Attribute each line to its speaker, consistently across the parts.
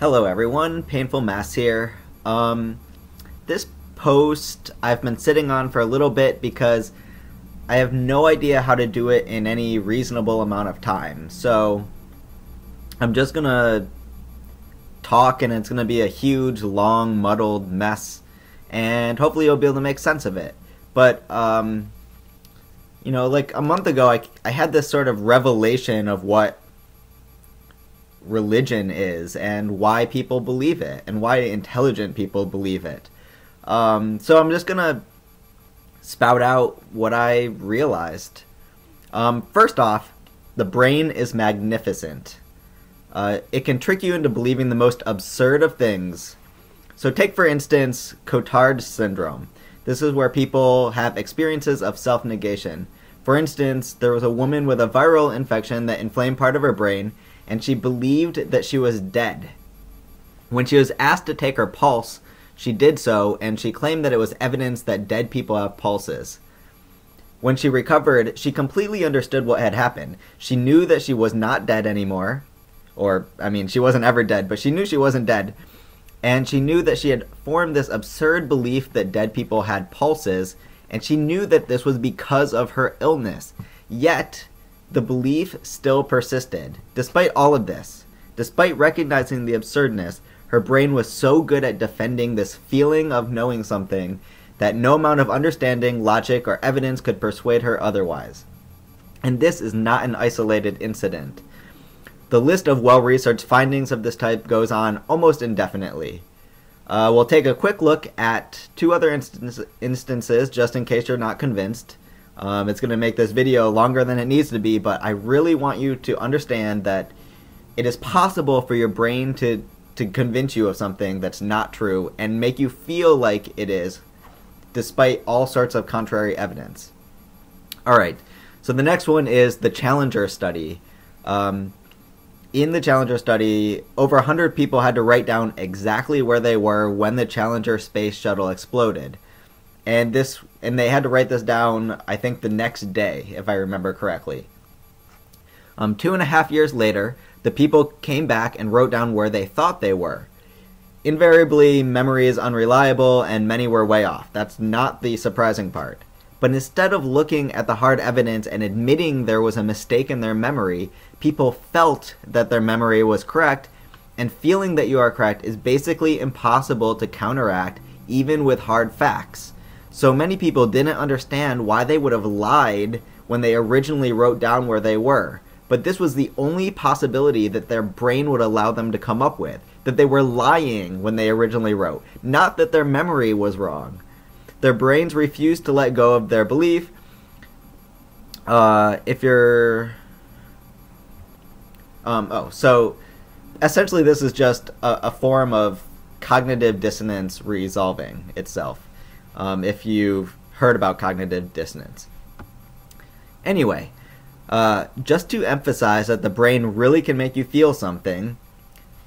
Speaker 1: Hello everyone, Painful Mass here. This post I've been sitting on for a little bit because I have no idea how to do it in any reasonable amount of time. So I'm just gonna talk and it's gonna be a huge, long, muddled mess, and hopefully you'll be able to make sense of it. But you know, like a month ago I had this sort of revelation of what religion is and why people believe it and why intelligent people believe it. So I'm just gonna spout out what I realized. First off, the brain is magnificent. It can trick you into believing the most absurd of things. So take for instance Cotard syndrome. This is where people have experiences of self-negation. For instance, there was a woman with a viral infection that inflamed part of her brain, and she believed that she was dead. When she was asked to take her pulse, she did so, and she claimed that it was evidence that dead people have pulses. When she recovered, she completely understood what had happened. She knew that she was not dead anymore, or, I mean, she wasn't ever dead, but she knew she wasn't dead, and she knew that she had formed this absurd belief that dead people had pulses, and she knew that this was because of her illness. Yet, the belief still persisted. Despite all of this, despite recognizing the absurdness, her brain was so good at defending this feeling of knowing something that no amount of understanding, logic, or evidence could persuade her otherwise. And this is not an isolated incident. The list of well-researched findings of this type goes on almost indefinitely. We'll take a quick look at two other instances just in case you're not convinced. It's going to make this video longer than it needs to be, but I really want you to understand that it is possible for your brain to convince you of something that's not true and make you feel like it is, despite all sorts of contrary evidence. Alright, so the next one is the Challenger study. In the Challenger study, over 100 people had to write down exactly where they were when the Challenger space shuttle exploded. And they had to write this down, I think, the next day, if I remember correctly. 2.5 years later, the people came back and wrote down where they thought they were. Invariably, memory is unreliable, and many were way off. That's not the surprising part. But instead of looking at the hard evidence and admitting there was a mistake in their memory, people felt that their memory was correct, and feeling that you are correct is basically impossible to counteract, even with hard facts. So many people didn't understand why they would have lied when they originally wrote down where they were. But this was the only possibility that their brain would allow them to come up with, that they were lying when they originally wrote, not that their memory was wrong. Their brains refused to let go of their belief. So essentially this is just a form of cognitive dissonance resolving itself. If you've heard about cognitive dissonance. Anyway, just to emphasize that the brain really can make you feel something,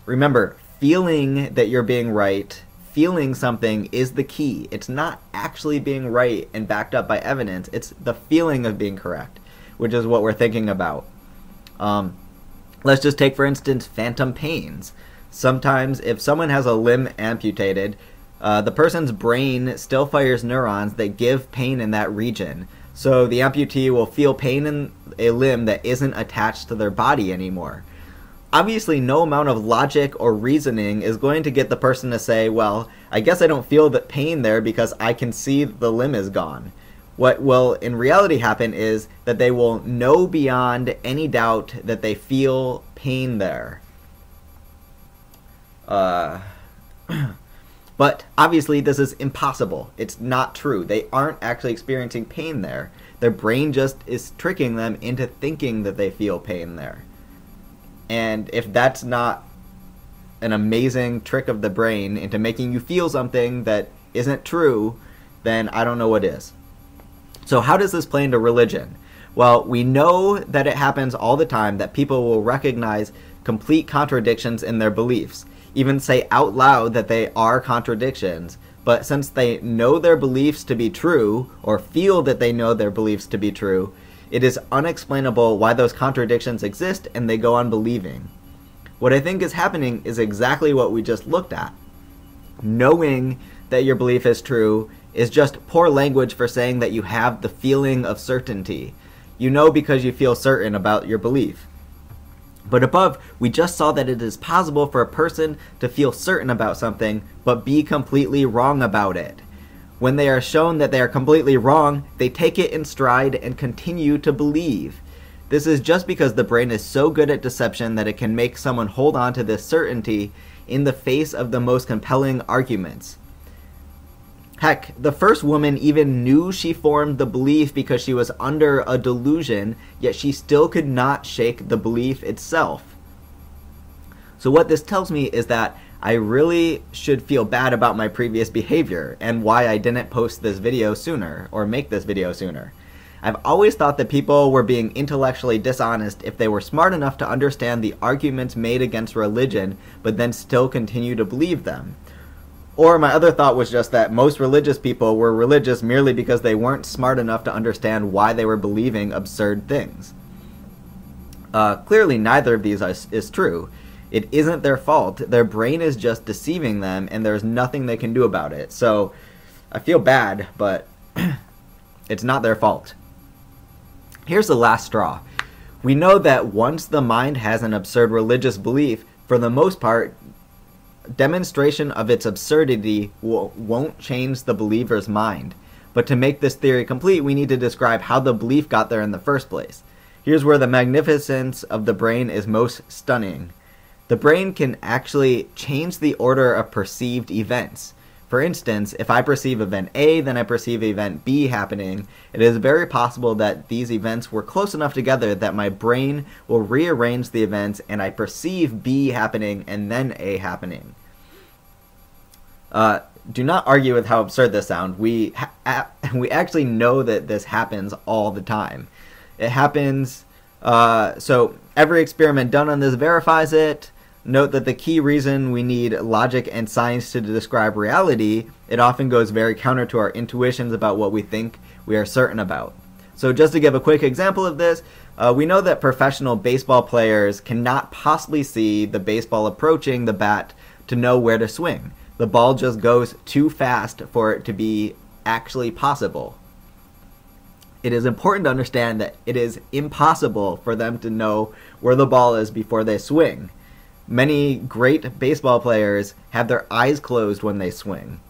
Speaker 1: remember, feeling that you're being right, feeling something is the key. It's not actually being right and backed up by evidence, it's the feeling of being correct, which is what we're thinking about. Let's just take, for instance, phantom pains. Sometimes if someone has a limb amputated, the person's brain still fires neurons that give pain in that region. So the amputee will feel pain in a limb that isn't attached to their body anymore. Obviously, no amount of logic or reasoning is going to get the person to say, well, I guess I don't feel that pain there because I can see the limb is gone. What will in reality happen is that they will know beyond any doubt that they feel pain there. But obviously this is impossible. It's not true. They aren't actually experiencing pain there. Their brain just is tricking them into thinking that they feel pain there. And if that's not an amazing trick of the brain into making you feel something that isn't true, then I don't know what is. So how does this play into religion? Well, we know that it happens all the time that people will recognize complete contradictions in their beliefs, even say out loud that they are contradictions, but since they know their beliefs to be true, or feel that they know their beliefs to be true, it is unexplainable why those contradictions exist and they go on believing. What I think is happening is exactly what we just looked at. Knowing that your belief is true is just poor language for saying that you have the feeling of certainty. You know because you feel certain about your belief. But above, we just saw that it is possible for a person to feel certain about something, but be completely wrong about it. When they are shown that they are completely wrong, they take it in stride and continue to believe. This is just because the brain is so good at deception that it can make someone hold on to this certainty in the face of the most compelling arguments. Heck, the first woman even knew she formed the belief because she was under a delusion, yet she still could not shake the belief itself. So what this tells me is that I really should feel bad about my previous behavior and why I didn't post this video sooner or make this video sooner. I've always thought that people were being intellectually dishonest if they were smart enough to understand the arguments made against religion, but then still continue to believe them. Or my other thought was just that most religious people were religious merely because they weren't smart enough to understand why they were believing absurd things. Clearly neither of these is true. It isn't their fault. Their brain is just deceiving them, and there's nothing they can do about it. So I feel bad, but it's not their fault. Here's the last straw. We know that once the mind has an absurd religious belief, for the most part, demonstration of its absurdity won't change the believer's mind. But to make this theory complete, we need to describe how the belief got there in the first place. Here's where the magnificence of the brain is most stunning. The brain can actually change the order of perceived events. For instance, if I perceive event A, then I perceive event B happening, it is very possible that these events were close enough together that my brain will rearrange the events and I perceive B happening and then A happening. Do not argue with how absurd this sounds. We actually know that this happens all the time. It happens, so every experiment done on this verifies it. Note that the key reason we need logic and science to describe reality, it often goes very counter to our intuitions about what we think we are certain about. So just to give a quick example of this, we know that professional baseball players cannot possibly see the baseball approaching the bat to know where to swing. The ball just goes too fast for it to be actually possible. It is important to understand that it is impossible for them to know where the ball is before they swing. Many great baseball players have their eyes closed when they swing.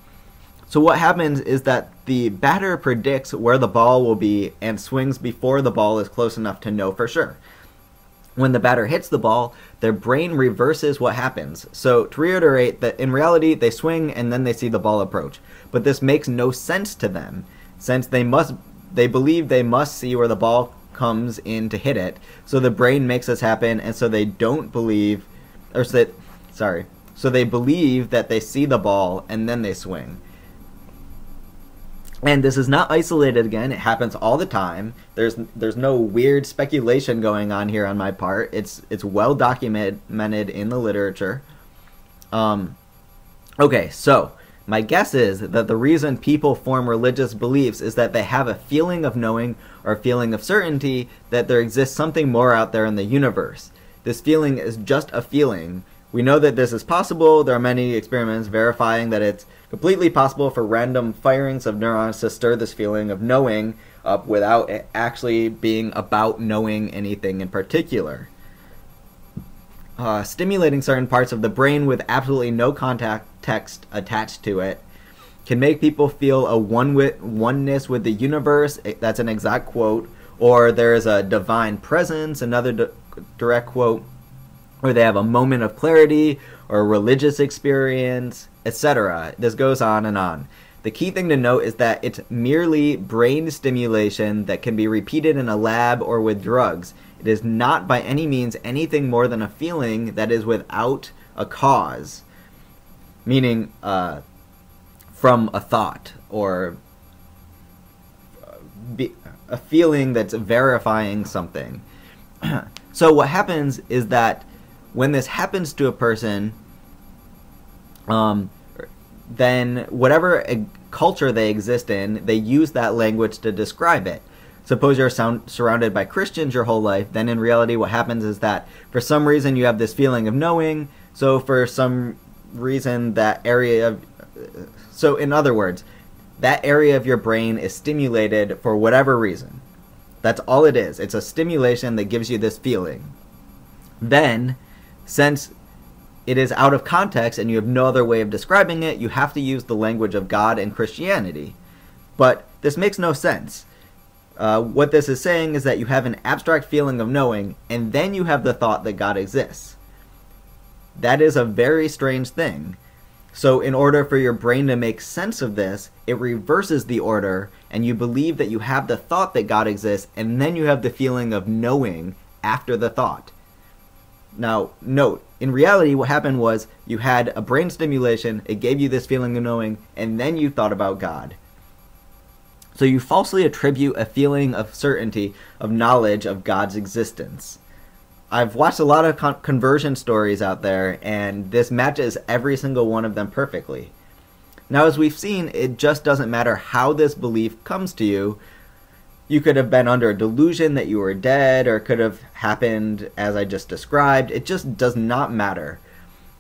Speaker 1: So what happens is that the batter predicts where the ball will be and swings before the ball is close enough to know for sure. When the batter hits the ball, their brain reverses what happens. So to reiterate, that in reality they swing and then they see the ball approach. But this makes no sense to them, since they believe they must see where the ball comes in to hit it. So the brain makes this happen, and so they don't believe, so they believe that they see the ball and then they swing. And this is not isolated again, it happens all the time. There's no weird speculation going on here on my part. It's well documented in the literature. Okay, so my guess is that the reason people form religious beliefs is that they have a feeling of knowing or a feeling of certainty that there exists something more out there in the universe. This feeling is just a feeling. We know that this is possible. There are many experiments verifying that it's completely possible for random firings of neurons to stir this feeling of knowing up without it actually being about knowing anything in particular. Stimulating certain parts of the brain with absolutely no context attached to it can make people feel a oneness with the universe. That's an exact quote. Or there is a divine presence, another direct quote. Or they have a moment of clarity or a religious experience, etc. This goes on and on. The key thing to note is that it's merely brain stimulation that can be repeated in a lab or with drugs. It is not by any means anything more than a feeling that is without a cause, meaning from a thought or a feeling that's verifying something. So what happens is that when this happens to a person, then whatever culture they exist in, they use that language to describe it. Suppose you're surrounded by Christians your whole life, then in reality what happens is that for some reason you have this feeling of knowing, so for some reason so in other words, that area of your brain is stimulated for whatever reason. That's all it is. It's a stimulation that gives you this feeling. Then, since it is out of context and you have no other way of describing it, you have to use the language of God and Christianity. But this makes no sense. What this is saying is that you have an abstract feeling of knowing, and then you have the thought that God exists. That is a very strange thing. So in order for your brain to make sense of this, it reverses the order, and you believe that you have the thought that God exists, and then you have the feeling of knowing after the thought. Now, note, in reality what happened was you had a brain stimulation, it gave you this feeling of knowing, and then you thought about God. So you falsely attribute a feeling of certainty, of knowledge of God's existence. I've watched a lot of conversion stories out there, and this matches every single one of them perfectly. Now, as we've seen, it just doesn't matter how this belief comes to you. You could have been under a delusion that you were dead, or it could have happened as I just described. It just does not matter.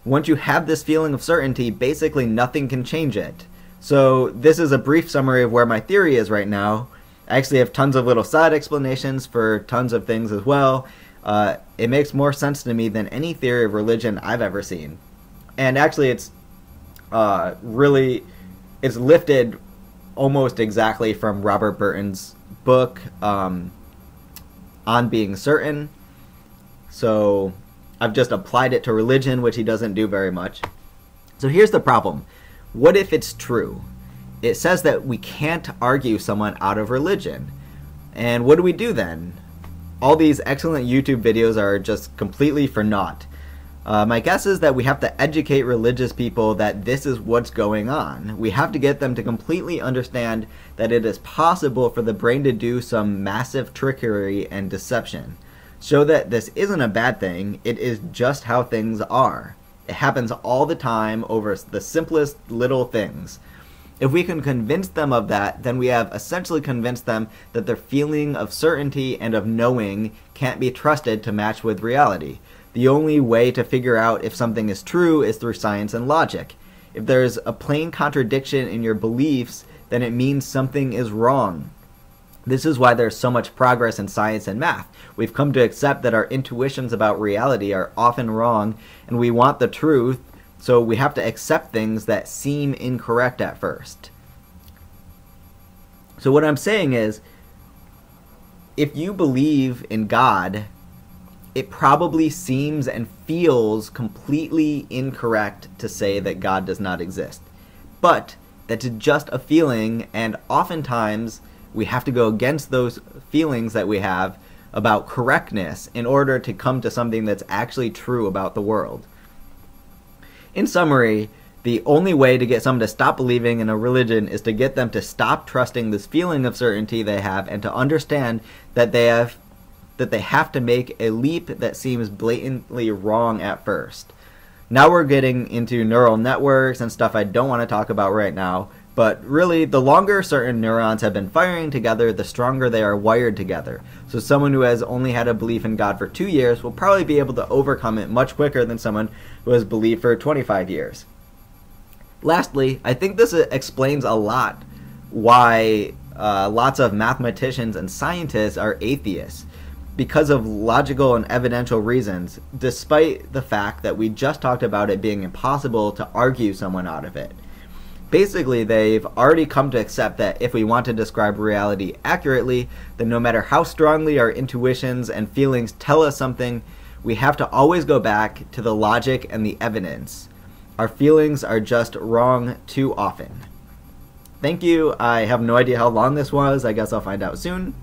Speaker 1: Once you have this feeling of certainty, basically nothing can change it. So this is a brief summary of where my theory is right now. I actually have tons of little side explanations for tons of things as well. It makes more sense to me than any theory of religion I've ever seen. And actually it's lifted almost exactly from Robert Burton's book, On Being Certain. So I've just applied it to religion, which he doesn't do very much. So here's the problem. What if it's true? It says that we can't argue someone out of religion. And what do we do then? All these excellent YouTube videos are just completely for naught. My guess is that we have to educate religious people that this is what's going on. We have to get them to completely understand that it is possible for the brain to do some massive trickery and deception. Show that this isn't a bad thing, it is just how things are. It happens all the time over the simplest little things. If we can convince them of that, then we have essentially convinced them that their feeling of certainty and of knowing can't be trusted to match with reality. The only way to figure out if something is true is through science and logic. If there's a plain contradiction in your beliefs, then it means something is wrong. This is why there's so much progress in science and math. We've come to accept that our intuitions about reality are often wrong, and we want the truth, so we have to accept things that seem incorrect at first. So what I'm saying is, if you believe in God, it probably seems and feels completely incorrect to say that God does not exist. But that's just a feeling, and oftentimes we have to go against those feelings that we have about correctness in order to come to something that's actually true about the world. In summary, the only way to get someone to stop believing in a religion is to get them to stop trusting this feeling of certainty they have, and to understand that they have to make a leap that seems blatantly wrong at first. Now we're getting into neural networks and stuff I don't want to talk about right now, but really the longer certain neurons have been firing together, the stronger they are wired together. So someone who has only had a belief in God for 2 years will probably be able to overcome it much quicker than someone who has believed for 25 years. Lastly, I think this explains a lot why lots of mathematicians and scientists are atheists. Because of logical and evidential reasons, despite the fact that we just talked about it being impossible to argue someone out of it. Basically, they've already come to accept that if we want to describe reality accurately, then no matter how strongly our intuitions and feelings tell us something, we have to always go back to the logic and the evidence. Our feelings are just wrong too often. Thank you. I have no idea how long this was. I guess I'll find out soon.